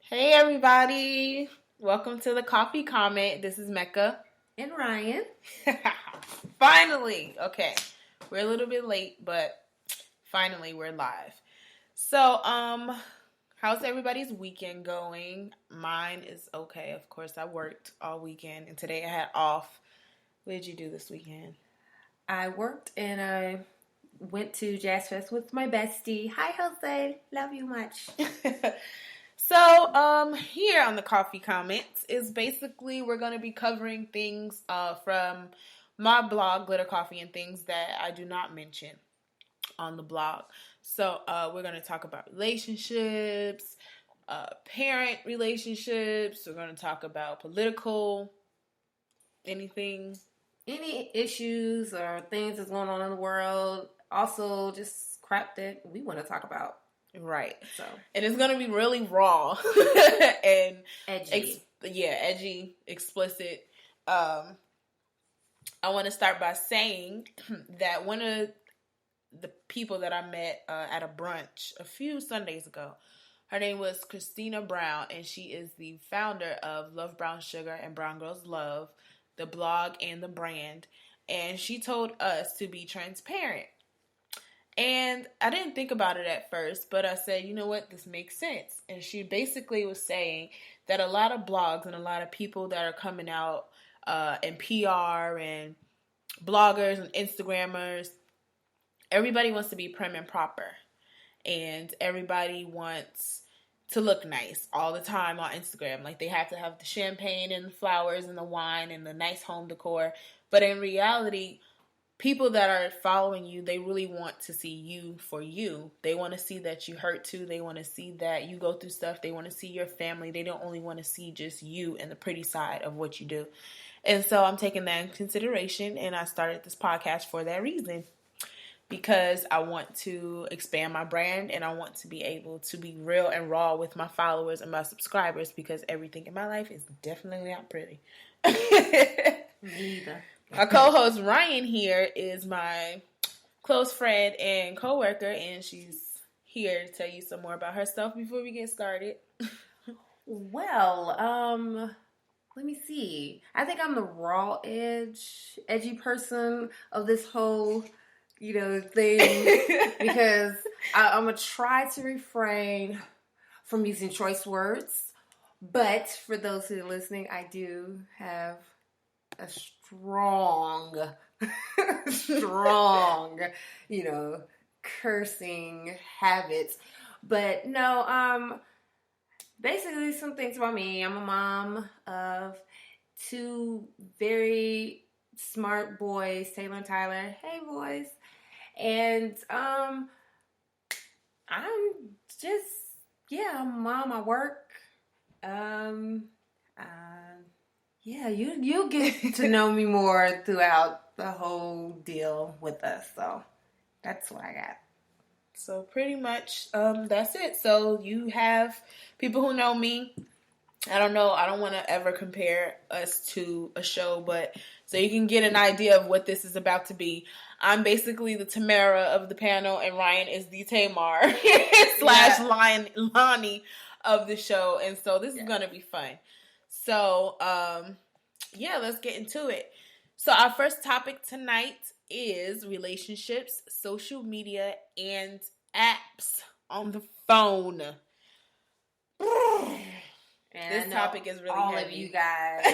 Hey everybody! Welcome to the Coffee Comment. This is Mecca. And Ryan. Finally! Okay. We're a little bit late, but finally we're live. So, how's everybody's weekend going? Mine is okay. Of course, I worked all weekend and today I had off. What did you do this weekend? I worked and I went to Jazz Fest with my bestie. Hi, Jose. Love you much. So, here on the Coffee Comments is basically we're going to be covering things from my blog, Glitter Coffee, and things that I do not mention on the blog. So, we're going to talk about relationships, parent relationships. We're going to talk about political, anything. Any issues or things that's going on in the world. Also, just crap that we want to talk about. Right. So, and it's going to be really raw and edgy. Edgy, explicit. I want to start by saying that one of the people that I met at a brunch a few Sundays ago, her name was Christina Brown, and she is the founder of Love Brown Sugar and Brown Girls Love, the blog and the brand. And she told us to be transparent. And I didn't think about it at first, but I said, you know what, this makes sense. And she basically was saying that a lot of blogs and a lot of people that are coming out in PR and bloggers and Instagrammers, everybody wants to be prim and proper. And everybody wants to look nice all the time on Instagram. Like they have to have the champagne and the flowers and the wine and the nice home decor. But in reality, people that are following you, they really want to see you for you. They want to see that you hurt too. They want to see that you go through stuff. They want to see your family. They don't only want to see just you and the pretty side of what you do. And so I'm taking that in consideration, and I started this podcast for that reason. Because I want to expand my brand and I want to be able to be real and raw with my followers and my subscribers, because everything in my life is definitely not pretty. Me either. Our co-host Ryan here is my close friend and co-worker, and she's here to tell you some more about herself before we get started. Well, let me see. I think I'm the raw edgy person of this whole, thing, because I'm going to try to refrain from using choice words. But for those who are listening, I do have a strong, cursing habits. But no, basically some things about me. I'm a mom of two very smart boys, Taylor and Tyler. Hey, boys. And I'm just, I'm a mom. I work. You'll get to know me more throughout the whole deal with us. So that's what I got. So pretty much, that's it. So you have people who know me. I don't know. I don't want to ever compare us to a show, but so you can get an idea of what this is about to be. I'm basically the Tamara of the panel, and Ryan is the Tamar / Lonnie of the show. And so this is going to be fun. So, let's get into it. So our first topic tonight is relationships, social media, and apps on the phone. And this topic is really all heavy. Of you guys,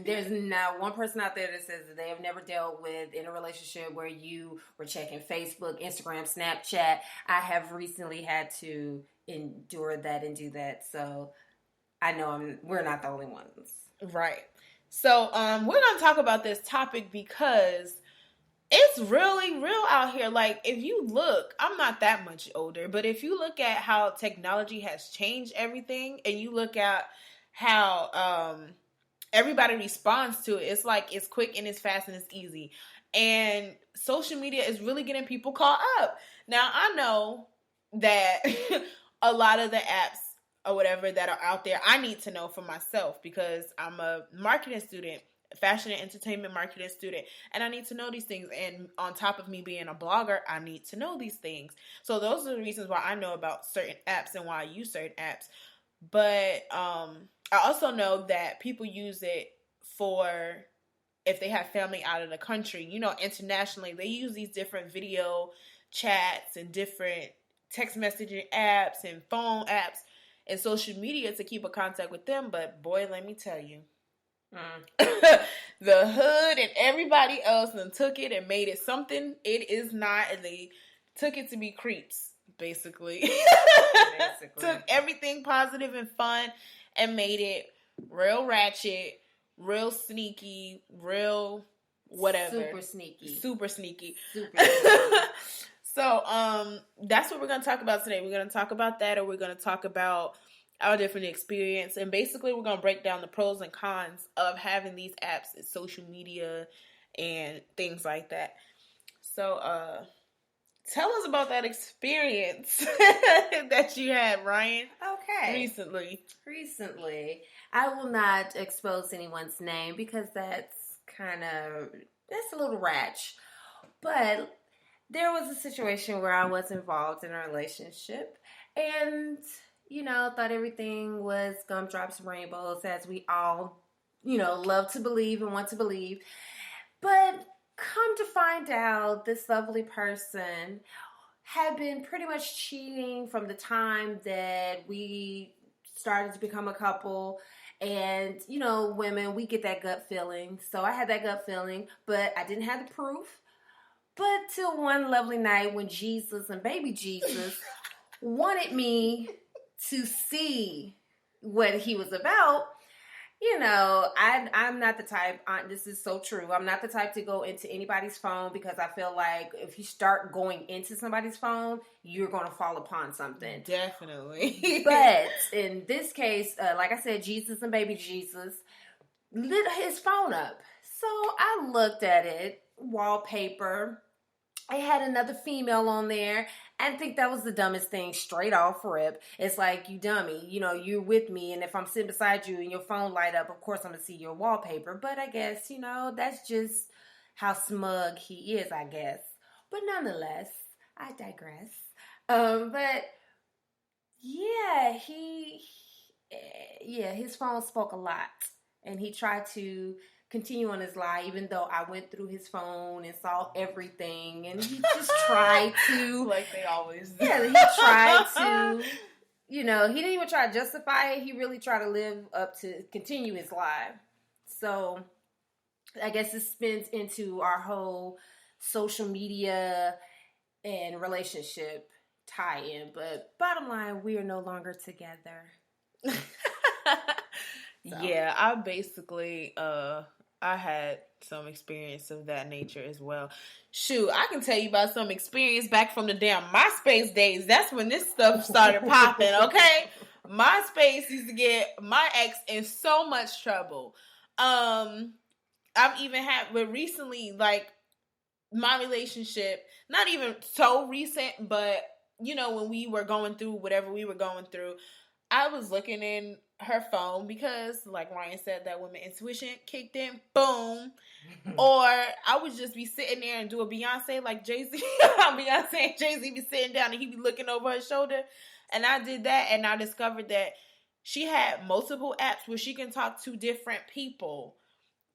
there's not one person out there that says that they have never dealt with in a relationship where you were checking Facebook, Instagram, Snapchat. I have recently had to endure that and do that, so I know we're not the only ones. Right. So we're going to talk about this topic because it's really real out here. Like, if you look, I'm not that much older, but if you look at how technology has changed everything, and you look at how everybody responds to it, it's like it's quick and it's fast and it's easy. And social media is really getting people caught up. Now, I know that a lot of the apps or whatever that are out there, I need to know for myself, because I'm a marketing student, fashion and entertainment marketing student, and I need to know these things. And on top of me being a blogger, I need to know these things. So those are the reasons why I know about certain apps and why I use certain apps. But I also know that people use it for if they have family out of the country. You know, internationally, they use these different video chats and different text messaging apps and phone apps and social media to keep in contact with them. But boy, let me tell you, the hood and everybody else then took it and made it something it is not, and they took it to be creeps, basically. Took everything positive and fun and made it real ratchet, real sneaky, real whatever. Super sneaky. Super sneaky. Super sneaky. So, that's what we're going to talk about today. We're going to talk about that, or we're going to talk about our different experience. And basically, we're going to break down the pros and cons of having these apps and social media and things like that. So, tell us about that experience that you had, Ryan. Okay. Recently. I will not expose anyone's name because that's a little ratch. But there was a situation where I was involved in a relationship and, thought everything was gumdrops and rainbows, as we all, love to believe and want to believe. But come to find out, this lovely person had been pretty much cheating from the time that we started to become a couple. And, women, we get that gut feeling. So I had that gut feeling, but I didn't have the proof. But till one lovely night when Jesus and baby Jesus wanted me to see what he was about, I'm not the type, this is so true, I'm not the type to go into anybody's phone, because I feel like if you start going into somebody's phone, you're going to fall upon something. Definitely. But in this case, like I said, Jesus and baby Jesus lit his phone up. So I looked at it, wallpaper. I had another female on there. I think that was the dumbest thing, straight off rip. It's like, you dummy, you're with me, and if I'm sitting beside you and your phone light up, of course I'm going to see your wallpaper. But I guess, that's just how smug he is, I guess. But nonetheless, I digress. But yeah, his phone spoke a lot, and he tried to continue on his lie, even though I went through his phone and saw everything, and he just tried to, like they always do. Yeah, he tried to, he didn't even try to justify it. He really tried to live up to continue his lie. So I guess it spins into our whole social media and relationship tie-in. But bottom line, we are no longer together. Yeah, I basically, I had some experience of that nature as well. Shoot, I can tell you about some experience back from the damn MySpace days. That's when this stuff started popping, okay? MySpace used to get my ex in so much trouble. I've even had, but recently, like, my relationship, not even so recent, but, when we were going through whatever we were going through, I was looking in her phone because, like Ryan said, that woman intuition kicked in, boom. Or I would just be sitting there and do a Beyonce like Jay-Z. Beyonce and Jay-Z be sitting down and he be looking over her shoulder. And I did that, and I discovered that she had multiple apps where she can talk to different people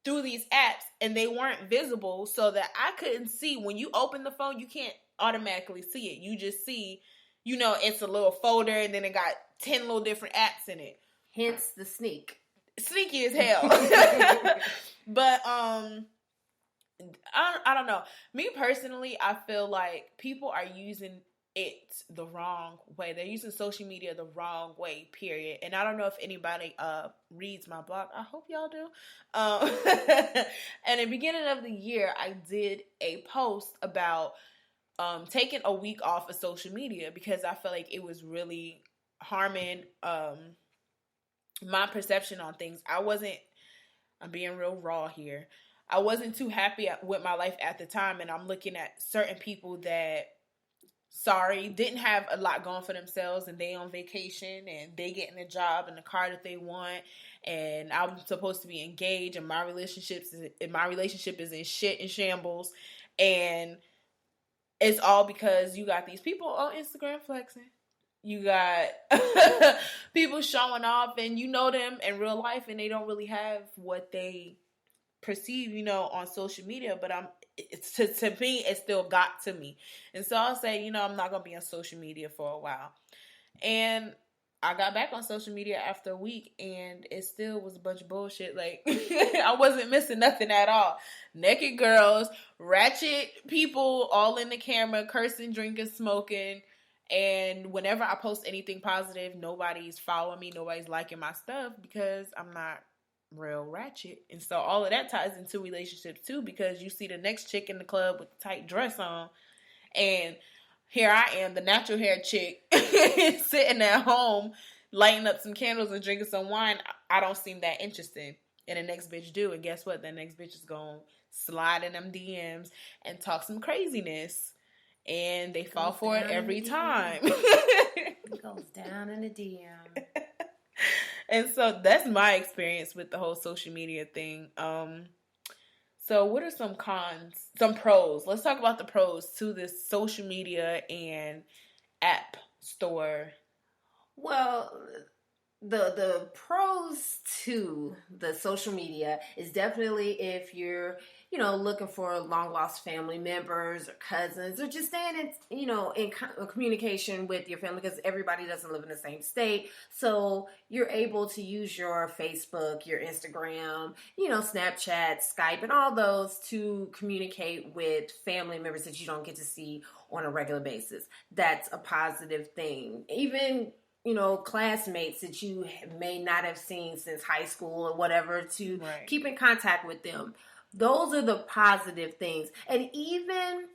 through these apps, and they weren't visible, so that I couldn't see. When you open the phone, you can't automatically see it. You just see, it's a little folder, and then it got 10 little different apps in it. Hence the sneak. Sneaky as hell. But, I don't know. Me personally, I feel like people are using it the wrong way. They're using social media the wrong way, period. And I don't know if anybody reads my blog. I hope y'all do. And at the beginning of the year, I did a post about taking a week off of social media because I felt like it was really harming my perception on things. I'm being real raw here. I wasn't too happy with my life at the time, and I'm looking at certain people that, didn't have a lot going for themselves, and they on vacation, and they getting a job and the car that they want, and I'm supposed to be engaged, and my relationship is in shambles, and it's all because you got these people on Instagram flexing. You got people showing off, and you know them in real life, and they don't really have what they perceive, on social media. But to me, it still got to me, and so I'll say, I'm not gonna be on social media for a while. And I got back on social media after a week, and it still was a bunch of bullshit. Like, I wasn't missing nothing at all. Naked girls, ratchet people, all in the camera, cursing, drinking, smoking. And whenever I post anything positive, nobody's following me, nobody's liking my stuff because I'm not real ratchet. And so all of that ties into relationships too, because you see the next chick in the club with the tight dress on, and here I am, the natural hair chick, sitting at home, lighting up some candles and drinking some wine. I don't seem that interesting. And the next bitch do. And guess what? The next bitch is going to slide in them DMs and talk some craziness. And they fall for it every time. It goes down in the DM. And so that's my experience with the whole social media thing. So what are some cons, some pros? Let's talk about the pros to this social media and app store. Well, the pros to the social media is definitely if you're, looking for long lost family members or cousins, or just staying in communication with your family, because everybody doesn't live in the same state. So you're able to use your Facebook, your Instagram, Snapchat, Skype, and all those to communicate with family members that you don't get to see on a regular basis. That's a positive thing. Even classmates that you may not have seen since high school or whatever, to keep in contact with them. Those are the positive things. And even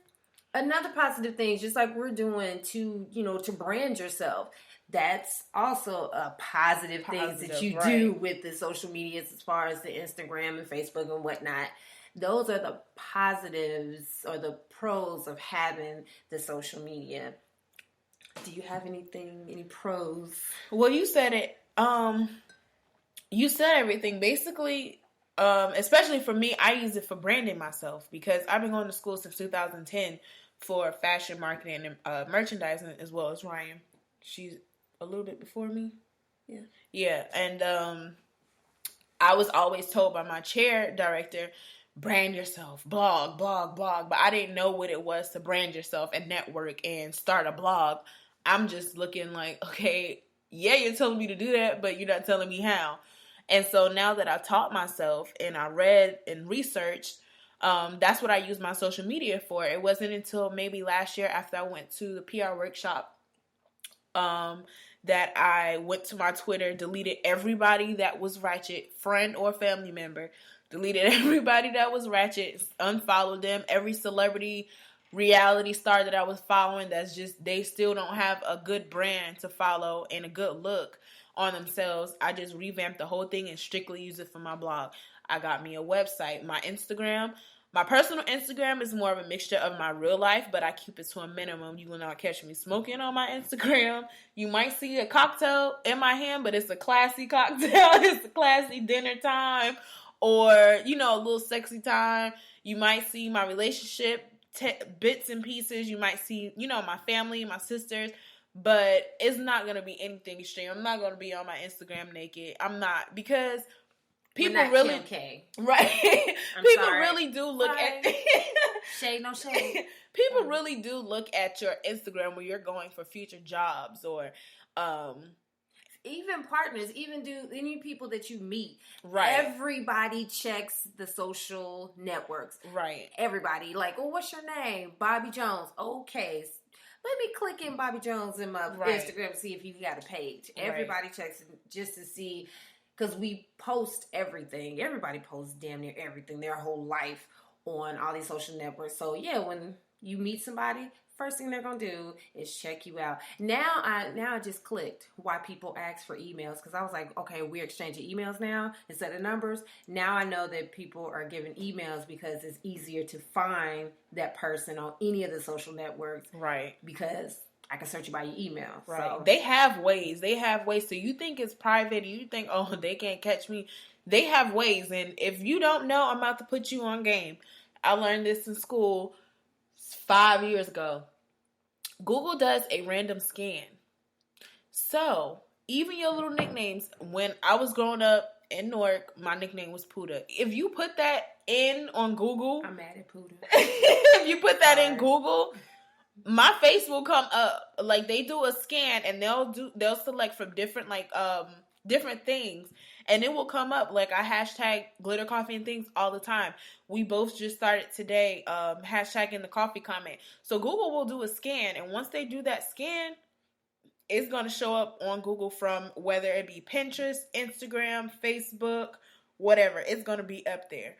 another positive thing, just like we're doing to brand yourself, that's also a positive thing that you do with the social medias, as far as the Instagram and Facebook and whatnot. Those are the positives or the pros of having the social media. Do you have any pros? Well, you said it. You said everything. Basically, especially for me, I use it for branding myself, because I've been going to school since 2010 for fashion marketing and merchandising, as well as Ryan. She's a little bit before me. Yeah. And I was always told by my chair director, brand yourself, blog. But I didn't know what it was to brand yourself and network and start a blog. I'm just looking like, okay, yeah, you're telling me to do that, but you're not telling me how. And so now that I taught myself and I read and researched, that's what I use my social media for. It wasn't until maybe last year, after I went to the PR workshop, that I went to my Twitter, deleted everybody that was ratchet, friend or family member, deleted everybody that was ratchet, unfollowed them, every celebrity, reality star that I was following that's just, they still don't have a good brand to follow and a good look on themselves. I just revamped the whole thing and strictly use it for my blog. I got me a website. My Instagram, my personal Instagram is more of a mixture of my real life, but I keep it to a minimum. You will not catch me smoking on my Instagram. You might see a cocktail in my hand, but it's a classy cocktail. It's a classy dinner time, or, a little sexy time. You might see my relationship bits and pieces. You might see, my family, my sisters, but it's not going to be anything extreme. I'm not going to be on my Instagram naked. I'm not, because people really, right? People sorry. Really do look at shade, no shade. People really do look at your Instagram when you're going for future jobs, or even partners, even any people that you meet. Right. Everybody checks the social networks. Right. Everybody, like, oh, what's your name? Bobby Jones. Okay. Let me click in Bobby Jones in my Instagram, see if you got a page. Everybody checks just to see, because we post everything. Everybody posts damn near everything, their whole life on all these social networks. So yeah, when you meet somebody, first thing they're gonna do is check you out. Now I just clicked why people ask for emails, because I was like, okay, we're exchanging emails now instead of numbers. Now I know that people are giving emails because it's easier to find that person on any of the social networks, right? Because I can search you by your email. Right. So. They have ways. So you think it's private and you think, oh, they can't catch me. They have ways. And if you don't know, I'm about to put you on game. I learned this in school 5 years ago. Google does a random scan. So even your little nicknames. When I was growing up in Newark, my nickname was Puda. If you put that in on Google, I'm mad at Puda. If you put that in Google, my face will come up. Like, they do a scan and they'll select from different different things, and it will come up. Like, I hashtag glitter coffee and things all the time. We both just started today hashtagging the coffee comment. So Google will do a scan, and once they do that scan, it's going to show up on Google from whether it be Pinterest, Instagram, Facebook, whatever. It's going to be up there.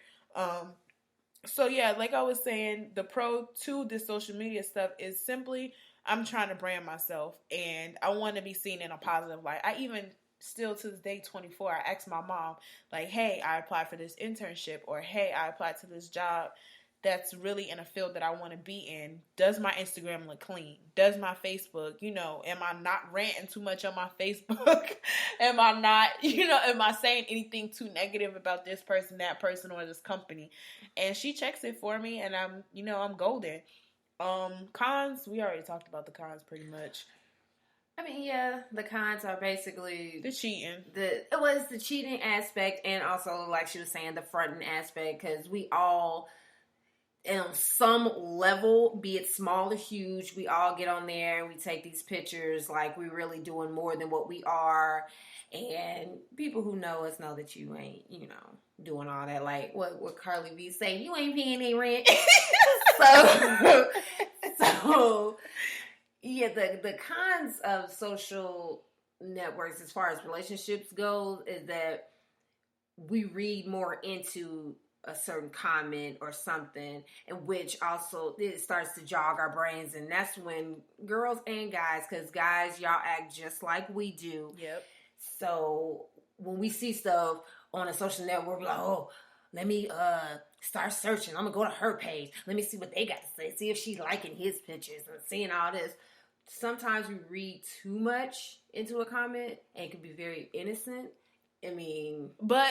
So yeah, like I was saying, the pro to this social media stuff is simply I'm trying to brand myself, and I want to be seen in a positive light. I even still to this day, 24, I asked my mom, like, hey, I applied for this internship, or hey, I applied to this job that's really in a field that I want to be in. Does my Instagram look clean? Does my Facebook, am I not ranting too much on my Facebook? Am I not, am I saying anything too negative about this person, that person, or this company? And she checks it for me, and I'm golden. Cons, we already talked about the cons pretty much. I mean, yeah, the cons are basically the cheating. It was the cheating aspect, and also, like she was saying, the fronting aspect, because we all, on some level, be it small or huge, we all get on there and we take these pictures like we're really doing more than what we are. And people who know us know that you ain't, doing all that. Like what Carly B say, you ain't paying any rent. So yeah, the cons of social networks as far as relationships goes is that we read more into a certain comment or something, in which also it starts to jog our brains, and that's when girls and guys, because guys, y'all act just like we do. Yep. So when we see stuff on a social network, we're like, oh, let me start searching. I'm gonna go to her page. Let me see what they got to say. See if she's liking his pictures and seeing all this. Sometimes we read too much into a comment, and it can be very innocent. I mean, but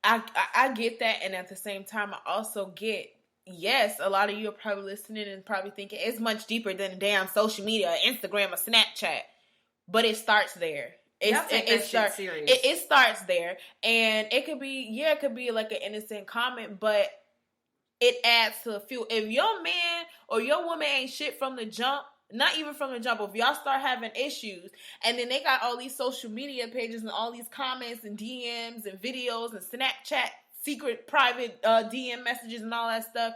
I get that, and at the same time, I also get, yes, a lot of you are probably listening and probably thinking it's much deeper than damn social media, Instagram, or Snapchat, but it starts there. It starts there, and it could be like an innocent comment, but it adds to a few. If your man or your woman ain't shit from the jump, not even from the jump, if y'all start having issues, and then they got all these social media pages and all these comments and DMs and videos and Snapchat secret private DM messages and all that stuff,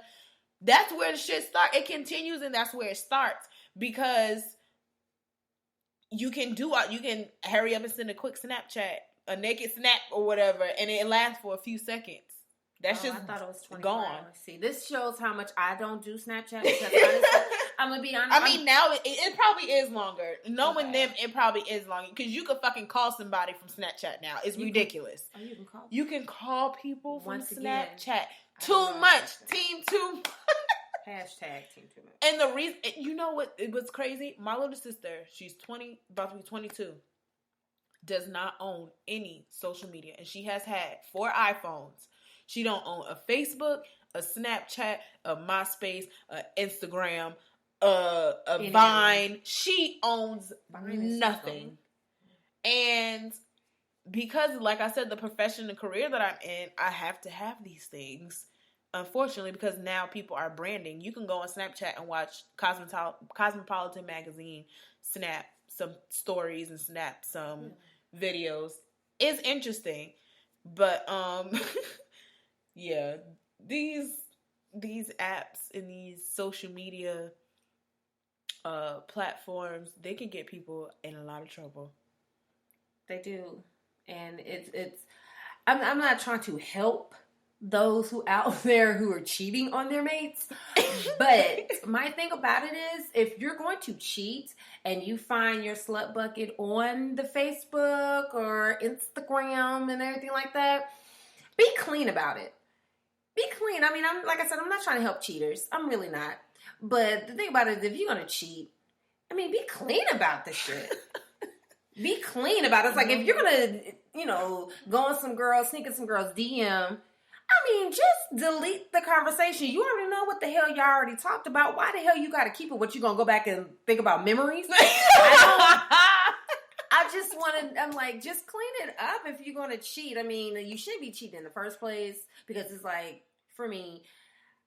that's where the shit starts. It continues, and that's where it starts, because you can hurry up and send a quick Snapchat, a naked snap or whatever, and it lasts for a few seconds. That's just, I thought it was 24 gone. Hours. See, this shows how much I don't do Snapchat, because honestly, I'm gonna be honest. I mean, now it probably is longer. Knowing them, it probably is longer, because you could fucking call somebody from Snapchat now. It's ridiculous. You can call people from Snapchat. Too much. Team too much. Hashtag team too much. And the reason, you know what? It was crazy. My little sister, she's 20, about to be 22, does not own any social media, and she has had 4 iPhones. She don't own a Facebook, a Snapchat, a MySpace, a Instagram, a Vine. She owns nothing. And because, like I said, the profession and career that I'm in, I have to have these things. Unfortunately, because now people are branding. You can go on Snapchat and watch Cosmopolitan magazine, snap some stories and snap some videos. It's interesting. But yeah, these apps and these social media platforms, they can get people in a lot of trouble. They do. And it's I'm not trying to help those who out there who are cheating on their mates, but my thing about it is, if you're going to cheat and you find your slut bucket on the Facebook or Instagram and everything like that, be clean about it. Be clean. I mean, I'm not trying to help cheaters. I'm really not. But the thing about it is, if you're going to cheat, I mean, be clean about the shit. Be clean about it. It's like, if you're going to, go on some girls, sneak in some girls' DM, I mean, just delete the conversation. You already know what the hell y'all already talked about. Why the hell you got to keep it? What, you going to go back and think about memories? I just want to, I'm like, just clean it up if you're going to cheat. I mean, you shouldn't be cheating in the first place because it's like, for me,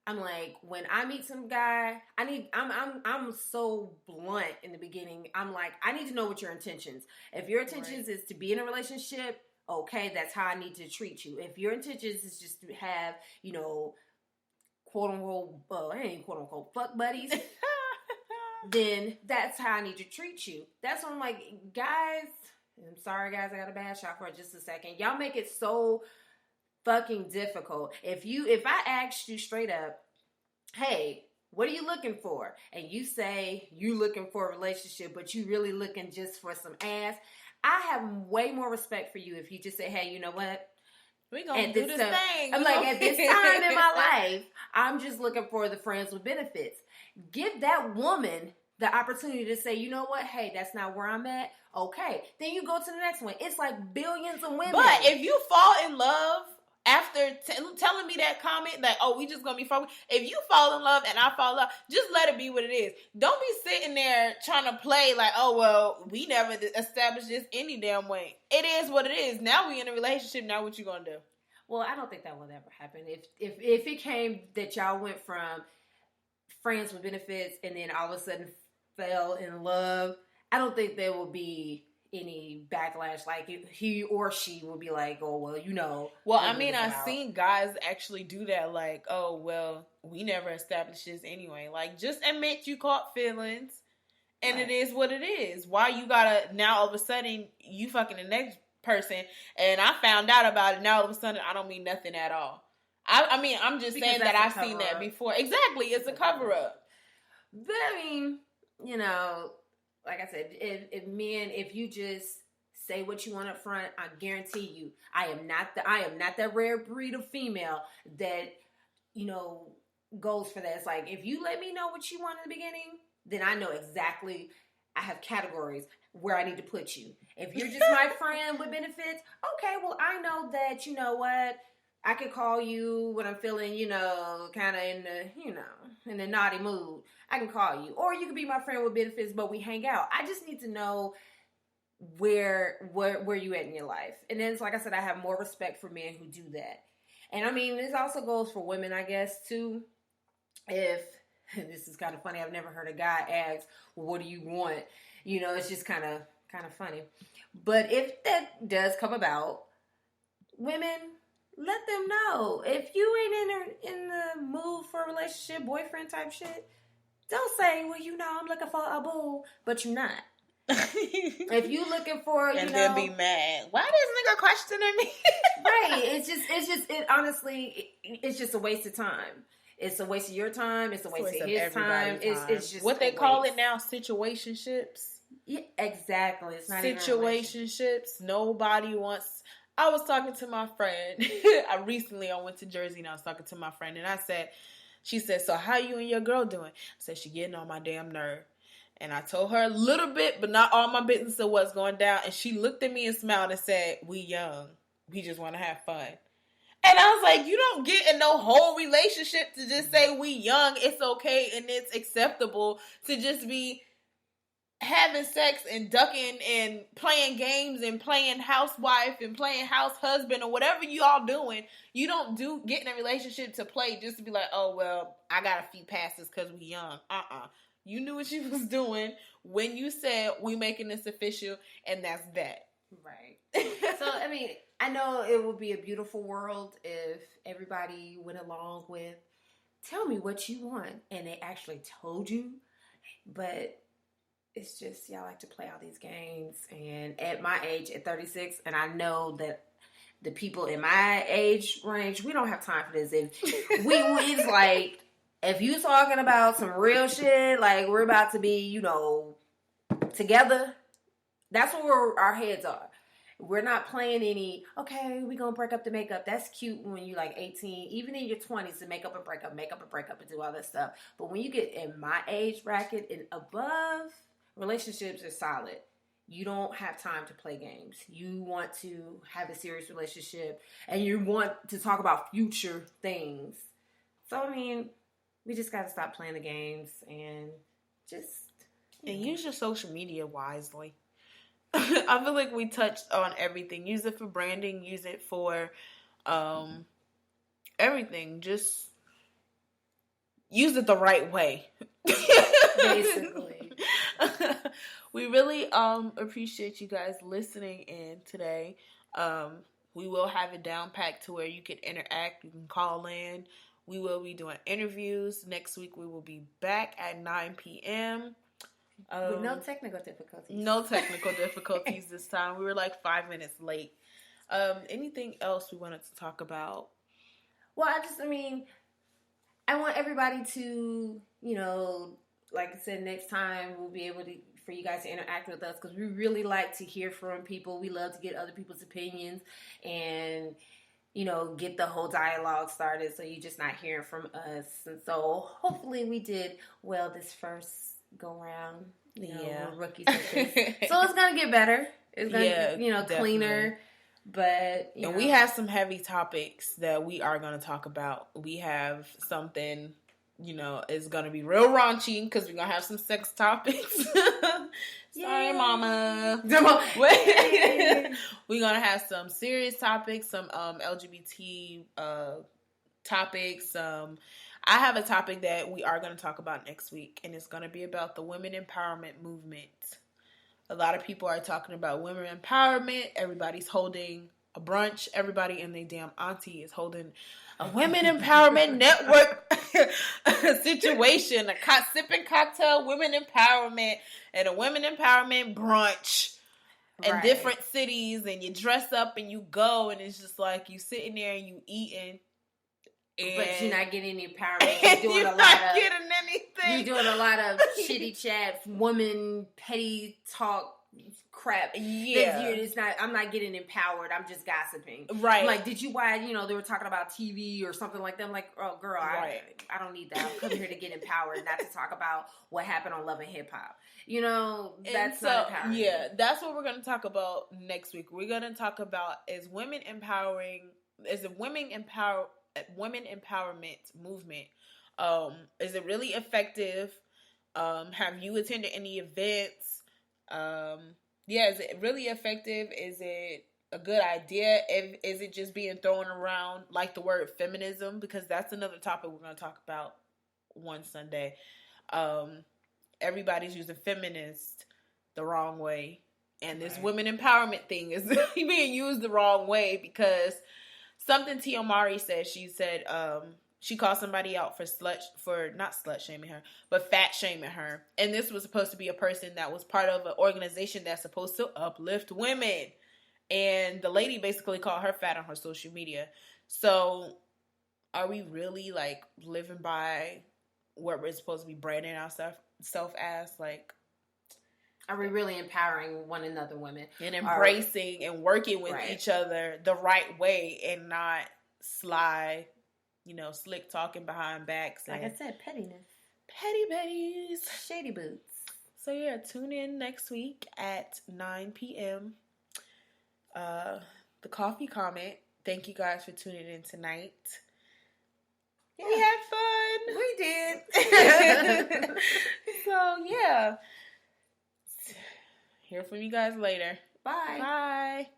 I'm like, when I meet some guy, I'm so blunt in the beginning. I'm like, I need to know what your intentions. If your intentions is to be in a relationship, okay, that's how I need to treat you. If your intentions is just to have, quote unquote, quote unquote, fuck buddies, then that's how I need to treat you. That's when I'm like, guys, I'm sorry guys, I got a bad shot for just a second. Y'all make it so fucking difficult. If I asked you straight up, hey, what are you looking for? And you say you looking for a relationship, but you really looking just for some ass, I have way more respect for you if you just say, hey, you know what? We gonna do this thing. I'm like, at this time in my life, I'm just looking for the friends with benefits. Give that woman the opportunity to say, you know what? Hey, that's not where I'm at. Okay. Then you go to the next one. It's like billions of women. But if you fall in love after telling me that comment, like, oh, we just gonna be fucking. If you fall in love and I fall in love, just let it be what it is. Don't be sitting there trying to play like, oh, well, we never established this any damn way. It is what it is. Now we in a relationship. Now what you gonna do? Well, I don't think that will ever happen. If it came that y'all went from friends with benefits and then all of a sudden fell in love, I don't think there will be any backlash. Like he or she will be like, oh, well, Well, I mean, I've seen guys actually do that. Like, oh, well, we never established this anyway. Like, just admit you caught feelings and It is what it is. Why you gotta, now all of a sudden you fucking the next person and I found out about it. Now all of a sudden I don't mean nothing at all. I mean, I'm just saying that I've seen that before. Exactly. It's a cover up. But I mean, like I said, if you just say what you want up front, I guarantee you, I am not that rare breed of female that, goes for that. It's like, if you let me know what you want in the beginning, then I know exactly, I have categories where I need to put you. If you're just my friend with benefits, okay, well, I know that, you know what, I could call you when I'm feeling, kind of in the naughty mood. I can call you. Or you could be my friend with benefits, but we hang out. I just need to know where you at in your life. And then, like I said, I have more respect for men who do that. And I mean, this also goes for women, I guess, too. If, this is kind of funny, I've never heard a guy ask, well, what do you want? It's just kind of funny. But if that does come about, women, let them know. If you ain't in the mood for a relationship, boyfriend type shit, don't say, well, I'm looking for a boo, but you're not. If you looking for, and then be mad. Why this nigga questioning me? Right. Honestly, it's just a waste of time. It's a waste of your time. It's a waste of his time. It's just what they call it now, situationships. Yeah, exactly. It's not situationships. Nobody wants. I was talking to my friend. I went to Jersey and I was talking to my friend and she said, so how you and your girl doing? I said, she getting on my damn nerve. And I told her a little bit, but not all my business of what's going down. And she looked at me and smiled and said, we young. We just want to have fun. And I was like, you don't get in no whole relationship to just say we young. It's okay and it's acceptable to just be having sex and ducking and playing games and playing housewife and playing house husband or whatever you all doing. You don't get in a relationship to play just to be like, oh, well, I got a few passes because we young. You knew what you was doing when you said we making this official, and that's that. Right. So, I mean, I know it would be a beautiful world if everybody went along with, tell me what you want, and they actually told you, but it's just, y'all like to play all these games, and at my age, at 36, and I know that the people in my age range, we don't have time for this. It's like, if you talking about some real shit, like we're about to be, together, that's where our heads are. We're not playing any, okay, we're going to break up to make up. That's cute when you're like 18, even in your 20s to make up and break up and do all that stuff. But when you get in my age bracket and above, relationships are solid. You don't have time to play games. You want to have a serious relationship and you want to talk about future things. So, I mean, we just got to stop playing the games and just... And use your social media wisely. I feel like we touched on everything. Use it for branding. Use it for everything. Just use it the right way. Basically. We really appreciate you guys listening in today. We will have it down packed to where you can interact. You can call in. We will be doing interviews. Next week we will be back at 9 p.m. With no technical difficulties. No technical difficulties this time. We were like 5 minutes late. Anything else we wanted to talk about? Well, I want everybody to, like I said, next time we'll be able to, for you guys to interact with us, because we really like to hear from people. We love to get other people's opinions and, get the whole dialogue started, so you're just not hearing from us. And so hopefully we did well this first go round. We're rookies at this. So it's going to get better. It's going to get, cleaner. But, and we have some heavy topics that we are going to talk about. We have something, is going to be real raunchy because we're going to have some sex topics. Sorry, mama. We're going to have some serious topics, some LGBT topics. I have a topic that we are going to talk about next week, and it's going to be about the women empowerment movement. A lot of people are talking about women empowerment. Everybody's holding a brunch. Everybody and their damn auntie is holding a women empowerment network situation. Sipping cocktail, women empowerment, and a women empowerment brunch in different cities. And you dress up and you go, and it's just like you sitting there and you eating. But you're not getting any empowerment. You're doing a lot of shitty chat, woman petty talk crap. Yeah, I'm not getting empowered. I'm just gossiping. Right. Like, did you watch? They were talking about TV or something like that. I'm like, oh girl, I don't need that. I'm coming here to get empowered, not to talk about what happened on Love and Hip Hop. That's not empowering. Yeah, that's what we're going to talk about next week. We're going to talk about is the women empowerment movement. Is it really effective? Have you attended any events? Is it really effective? Is it a good idea? Is it just being thrown around like the word feminism? Because that's another topic we're going to talk about one Sunday. Everybody's using feminist the wrong way. And this women empowerment thing is being used the wrong way because something Tia Mari said. She said she called somebody out for not slut shaming her, but fat shaming her. And this was supposed to be a person that was part of an organization that's supposed to uplift women. And the lady basically called her fat on her social media. So are we really like living by what we're supposed to be branding ourselves as? Like, are we really empowering one another, women? And embracing and working with each other the right way and not sly, slick talking behind backs. Like I said, pettiness. Petty betties. Shady boots. So yeah, tune in next week at 9 p.m. The coffee comment. Thank you guys for tuning in tonight. Yeah. We had fun. We did. So yeah. Hear from you guys later. Bye. Bye.